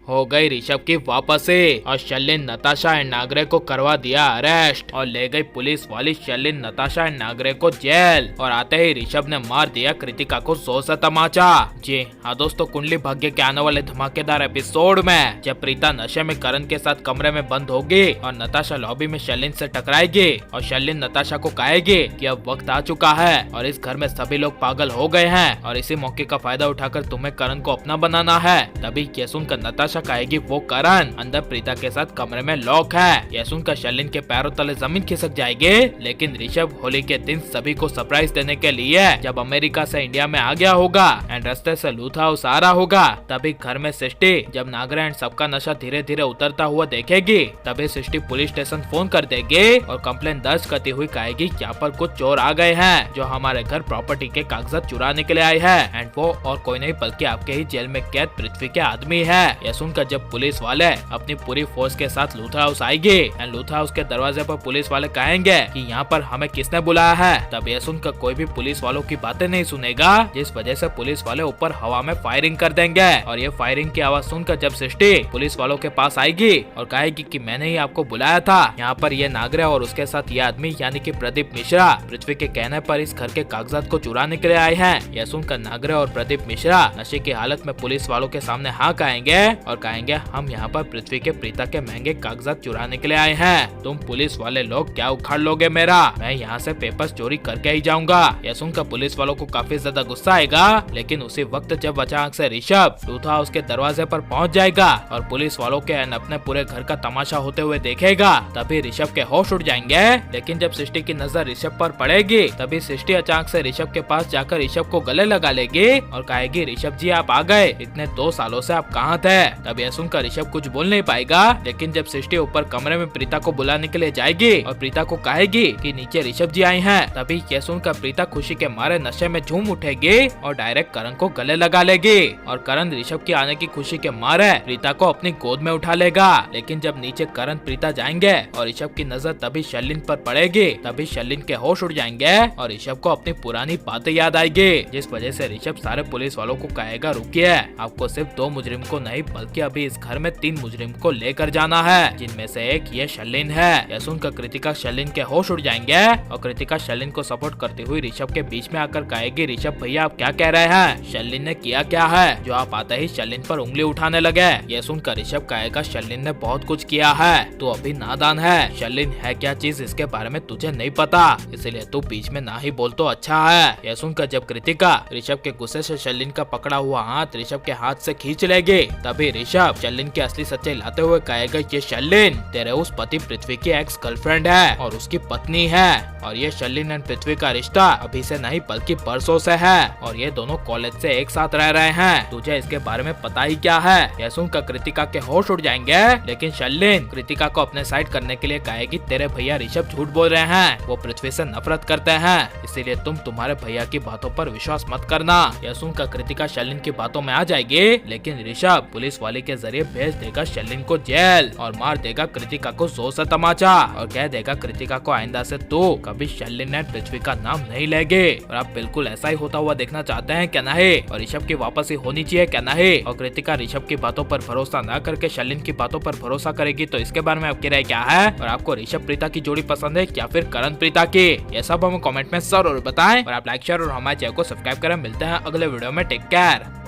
हो गई ऋषभ की वापसी और शर्लिन नताशा एंड नागरे को करवा दिया अरेस्ट और ले गई पुलिस वाली शर्लिन नताशा एंड नागरे को जेल। और आते ही ऋषभ ने मार दिया कृतिका को जोर से तमाचा। जी हाँ दोस्तों, कुंडली भाग्य के आने वाले धमाकेदार एपिसोड में जब प्रीता नशे में करण के साथ कमरे में बंद होगी और नताशा लॉबी में शर्लिन से टकराएगी और शर्लिन नताशा को कहेगी कि अब वक्त आ चुका है और इस घर में सभी लोग पागल हो गए हैं और इसी मौके का फायदा उठाकर तुम्हें करण को अपना बनाना है। तभी ये सुनकर नताशा कहेगी वो करण अंदर प्रीता के साथ कमरे में लॉक है। यह सुनकर शर्लिन के पैरों तले जमीन खिसक जाएगी। लेकिन ऋषभ होली के दिन सभी को सरप्राइज देने के लिए जब अमेरिका से इंडिया में आ गया होगा एंड रास्ते से लूथ हाउस आ रहा होगा, तभी घर में सृष्टि जब नागरा एंड सबका नशा धीरे धीरे उतरता हुआ देखेगी, तभी सृष्टि पुलिस स्टेशन फोन कर देगी और कंप्लेन दर्ज करती हुई कहेगी कि यहाँ पर कुछ चोर आ गए हैं जो हमारे घर प्रॉपर्टी के कागजात चुराने के लिए आए हैं एंड वो और कोई नहीं बल्कि आपके ही जेल में कैद पृथ्वी के आदमी है। यह सुनकर जब पुलिस वाले अपनी पूरी फोर्स के साथ लूथ हाउस आएगी एंड लूथ हाउस के दरवाजे पर पुलिस वाले कहेंगे कि यहाँ पर हमें किसने बुलाया है, तब यह सुनकर कोई भी पुलिस वालों की बातें नहीं सुनेगा, जिस वजह से पुलिस वाले ऊपर हवा में फायरिंग कर देंगे। और ये फायरिंग की आवाज सुनकर जब सृष्टि पुलिस वालों के पास आएगी और कहेगी कि मैंने ही आपको बुलाया था, यहाँ पर ये नागरा और उसके साथ ये आदमी यानी कि प्रदीप मिश्रा पृथ्वी के कहने पर इस घर के कागजात को चुराने के लिए आए हैं। यह सुनकर नागरा और प्रदीप मिश्रा नशे की हालत में पुलिस वालों के सामने हाँ कहेंगे और कहेंगे हम यहाँ पर पृथ्वी के प्रीता के महंगे कागजात चुराने के लिए आए हैं। तुम पुलिस वाले लोग क्या उखाड़ लोगे मेरा, मैं यहाँ से पेपर्स चोरी करके ही जाऊंगा। यह सुनकर पुलिस वालों को काफी ज्यादा गुस्सा आएगा। लेकिन उसी वक्त जब अचानक से ऋषभ लूथ हाउस के दरवाजे पर पहुंच जाएगा और पुलिस वालों के अपने पूरे घर का तमाशा होते हुए देखेगा, तभी ऋषभ के होश उड़ जाएंगे। लेकिन जब सृष्टि की नजर ऋषभ पर पड़ेगी, तभी सृष्टि अचानक से ऋषभ के पास जाकर ऋषभ को गले लगा लेगी और कहेगी ऋषभ जी आप आ गए, इतने 2 सालों से आप कहाँ थे। तब यह सुनकर ऋषभ कुछ बोल नहीं पाएगा। लेकिन जब सृष्टि ऊपर कमरे में प्रीता को बुलाने के लिए जाएगी और प्रीता को कहेगी कि नीचे ऋषभ जी आए हैं, तभी यह सुनकर प्रीता खुशी के मारे नशे में झूम उठेगी और डायरेक्ट करण को गले लगा लेगी और करण ऋषभ के आने की खुशी के मारे प्रीता को अपनी गोद में उठा लेगा। लेकिन जब नीचे करण प्रीता जाएंगे और ऋषभ की नजर तभी शर्लिन पर पड़ेगी, तभी शर्लिन के होश उड़ जाएंगे और ऋषभ को अपनी पुरानी बातें याद आएगी, जिस वजह से ऋषभ सारे पुलिस वालों को कहेगा रुकिए, आपको सिर्फ 2 मुजरिम को नहीं बल्कि अभी इस घर में 3 मुजरिम को लेकर जाना है, जिनमें से एक ये शर्लिन है। यह सुनकर कृतिका शर्लिन के होश उड़ जाएंगे और कृतिका शर्लिन को सपोर्ट करती हुई ऋषभ के बीच में आकर कहेगी ऋषभ भैया आप क्या कह रहे हैं, शर्लिन ने किया क्या है जो आप आते ही शर्लिन पर उंगली उठाने लगे। यह सुनकर ऋषभ कहेगा शर्लिन ने बहुत कुछ किया है, तू अभी नादान है, शर्लिन है क्या चीज इसके बारे में तुझे नहीं पता, इसलिए तू बीच में ना ही बोल तो अच्छा है। यह सुनकर जब कृतिका ऋषभ के गुस्से से शर्लिन का पकड़ा हुआ हाथ ऋषभ के हाथ से खींच लेगी, तभी ऋषभ शर्लिन की असली सच्चाई लाते हुए कहेगा ये शर्लिन तेरे उस पति पृथ्वी की एक्स गर्लफ्रेंड है और उसकी पत्नी है और ये शर्लिन एंड पृथ्वी का रिश्ता अभी से नहीं बल्कि बरसों से है और ये दोनों कॉलेज से एक साथ रह रहे हैं, तुझे इसके बारे में पता ही क्या है। यह सुनकर कृतिका के होश उड़ जाएंगे। लेकिन शर्लिन कृतिका को अपने साइड करने के लिए कहेगी तेरे भैया ऋषभ झूठ बोल रहे हैं, वो पृथ्वी से नफरत करते हैं, इसीलिए तुम तुम्हारे भैया की बातों पर विश्वास मत करना। यह सुनकर कृतिका शर्लिन की बातों में आ जाएगी। लेकिन ऋषभ पुलिस वाले के जरिए भेज देगा शर्लिन को जेल और मार देगा कृतिका को जोर से तमाचा और कह देगा कृतिका को आइंदा से तू कभी शर्लिन एंड पृथ्वी का नाम नहीं लेगे। और आप बिल्कुल ऐसा ही होता हुआ देखना चाहते हैं क्या नहीं, और ऋषभ की वापसी होनी चाहिए क्या नहीं, और कृतिका ऋषभ की बातों पर भरोसा न करके शर्लिन की बातों पर भरोसा करेगी, तो इसके बारे में आपकी राय क्या है और आपको ऋषभ प्रीता की जोड़ी पसंद है या फिर करण प्रीता की, ये सब हमें कमेंट में जरूर बताएं और आप लाइक शेयर और हमारे चैनल को सब्सक्राइब करें। मिलते हैं अगले वीडियो में, टेक केयर।